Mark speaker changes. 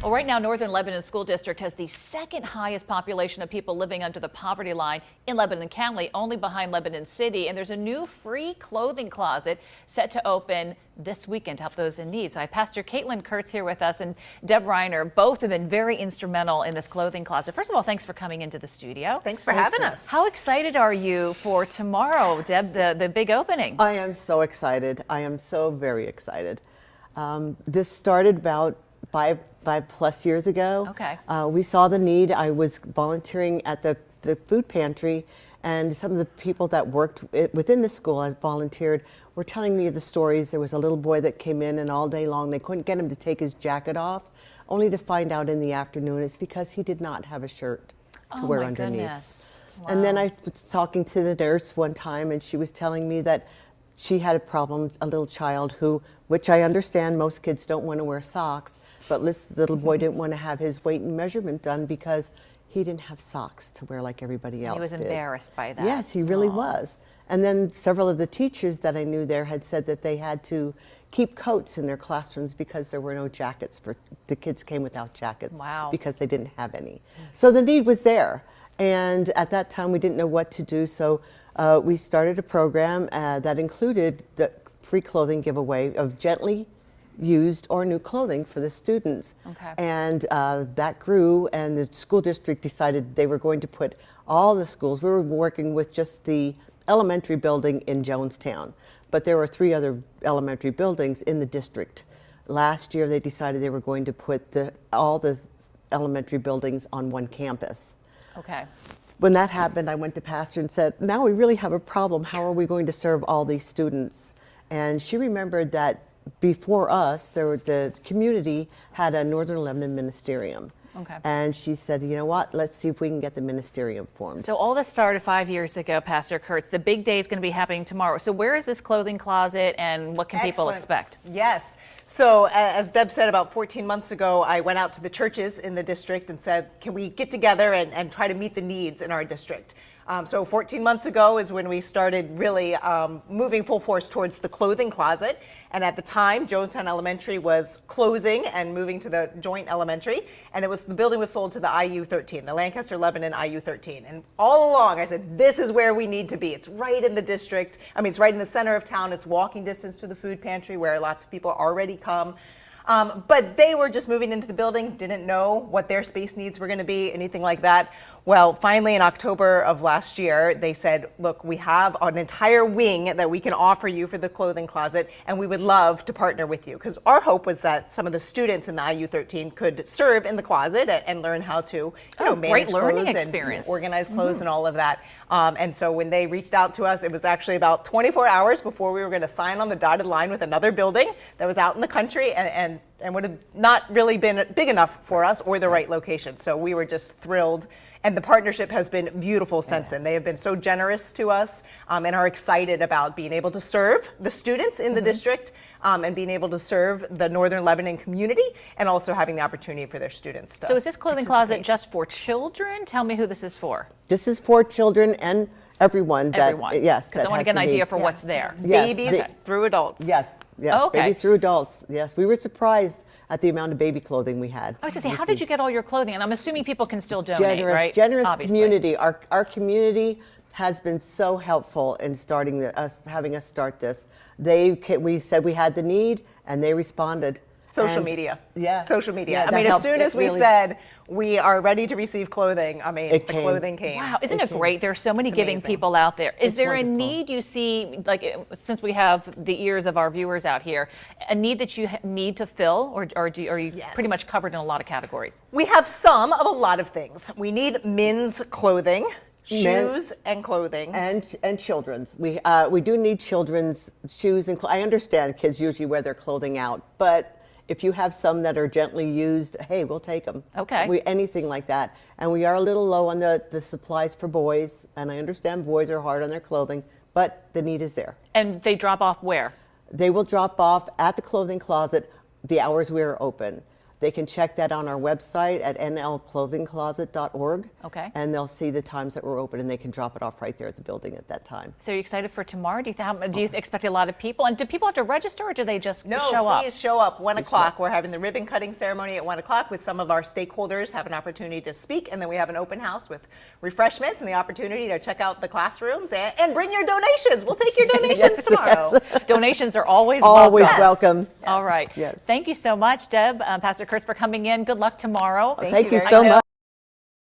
Speaker 1: Well, right now, Northern Lebanon School District has the second highest population of people living under the poverty line in Lebanon County, only behind Lebanon City. And there's a new free clothing closet set to open this weekend to help those in need. So I have Pastor Caitlin Kurtz here with us and Deb Reiner. Both have been very instrumental in this clothing closet. First of all, thanks for coming into the studio.
Speaker 2: Thanks for having us.
Speaker 1: How excited are you for tomorrow, Deb, the big opening?
Speaker 3: I am so excited. I am so very excited. This started about five plus years ago.
Speaker 1: Okay.
Speaker 3: We saw the need. I was volunteering at the food pantry, and some of the people that worked within the school as volunteered were telling me the stories. There was a little boy that came in, and all day long they couldn't get him to take his jacket off, only to find out in the afternoon it's because he did not have a shirt to wear underneath.
Speaker 1: Goodness. Wow.
Speaker 3: And then I was talking to the nurse one time, and she was telling me that she had a problem, a little child who, which I understand most kids don't want to wear socks, but this little boy didn't want to have his weight and measurement done because he didn't have socks to wear like everybody else did.
Speaker 1: He was embarrassed by that.
Speaker 3: Yes, he really was. And then several of the teachers that I knew there had said that they had to keep coats in their classrooms because there were no jackets for the kids came without jackets.
Speaker 1: Wow.
Speaker 3: Because they didn't have any. So the need was there. And at that time we didn't know what to do, so we started a program that included the free clothing giveaway of gently used or new clothing for the students.
Speaker 1: Okay.
Speaker 3: And that grew, and the school district decided they were going to put all the schools. We were working with just the elementary building in Jonestown, but there were 3 other elementary buildings in the district. Last year they decided they were going to put all the elementary buildings on one campus.
Speaker 1: Okay.
Speaker 3: When that happened, I went to Pastor and said, now we really have a problem. How are we going to serve all these students? And she remembered that before us, the community had a Northern Lebanon ministerium.
Speaker 1: Okay.
Speaker 3: And she said, you know what, let's see if we can get the ministerium formed.
Speaker 1: So all this started 5 years ago, Pastor Kurtz. The big day is going to be happening tomorrow. So where is this clothing closet, and what can people expect?
Speaker 2: Yes. So as Deb said, about 14 months ago, I went out to the churches in the district and said, can we get together and try to meet the needs in our district? So 14 months ago is when we started really moving full force towards the clothing closet. And at the time, Jonestown Elementary was closing and moving to the joint elementary. And the building was sold to the IU-13, the Lancaster Lebanon IU-13. And all along, I said, this is where we need to be. It's right in the district. I mean, it's right in the center of town. It's walking distance to the food pantry where lots of people already come. But they were just moving into the building, didn't know what their space needs were going to be, anything like that. Well, finally in October of last year, they said, look, we have an entire wing that we can offer you for the clothing closet, and we would love to partner with you. Because our hope was that some of the students in the IU-13 could serve in the closet and learn how to manage
Speaker 1: learning
Speaker 2: clothes
Speaker 1: experience.
Speaker 2: and organize clothes and all of that. And so when they reached out to us, it was actually about 24 hours before we were going to sign on the dotted line with another building that was out in the country and would have not really been big enough for us or the right location. So we were just thrilled. And the partnership has been beautiful since then. They have been so generous to us and are excited about being able to serve the students in the district and being able to serve the Northern Lebanon community and also having the opportunity for their students to
Speaker 1: So is this clothing closet just for children? Tell me who this is for.
Speaker 3: This is for children and everyone.
Speaker 1: Everyone.
Speaker 3: Yes.
Speaker 1: Because I want to get an idea for what's there.
Speaker 3: Yes,
Speaker 2: babies through adults.
Speaker 3: Yes.
Speaker 1: Okay.
Speaker 3: Babies through adults. Yes, we were surprised at the amount of baby clothing we had.
Speaker 1: I was going to say, how did you get all your clothing? And I'm assuming people can still donate, right?
Speaker 3: Generous
Speaker 1: Obviously.
Speaker 3: community. Our community has been so helpful in having us start this. We said we had the need, and they responded.
Speaker 2: Social media.
Speaker 3: Yeah.
Speaker 2: Social media.
Speaker 3: Yeah,
Speaker 2: I mean, as
Speaker 3: helped.
Speaker 2: soon as we said we are ready to receive clothing, I mean, the clothing came.
Speaker 1: Wow, isn't it great? There's so many giving people out there. Is there a need you see, like since we have the ears of our viewers out here, a need that you need to fill, or are you pretty much covered in a lot of categories?
Speaker 2: We have some of a lot of things. We need men's clothing. Shoes and clothing.
Speaker 3: And children's. We do need children's shoes and I understand kids usually wear their clothing out, but if you have some that are gently used, hey, we'll take them.
Speaker 1: Okay.
Speaker 3: Anything like that. And we are a little low on the supplies for boys, and I understand boys are hard on their clothing, but the need is there.
Speaker 1: And they drop off where?
Speaker 3: They will drop off at the clothing closet the hours we are open. They can check that on our website at nlclothingcloset.org.
Speaker 1: Okay.
Speaker 3: And they'll see the times that we're open, and they can drop it off right there at the building at that time.
Speaker 1: So are you excited for tomorrow? Do you expect a lot of people? And do people have to register, or do they just
Speaker 2: No,
Speaker 1: show up?
Speaker 2: please show up. 1 o'clock. We're having the ribbon cutting ceremony at 1 o'clock with some of our stakeholders have an opportunity to speak, and then we have an open house with refreshments and the opportunity to check out the classrooms and bring your donations. We'll take your donations tomorrow.
Speaker 1: Donations are always
Speaker 3: Always
Speaker 1: welcome.
Speaker 3: welcome.
Speaker 1: All right.
Speaker 3: Yes.
Speaker 1: Thank you so much, Deb, Pastor Kurtz, for coming in. Good luck tomorrow.
Speaker 3: Thank you
Speaker 2: very
Speaker 3: so
Speaker 1: I know
Speaker 3: much.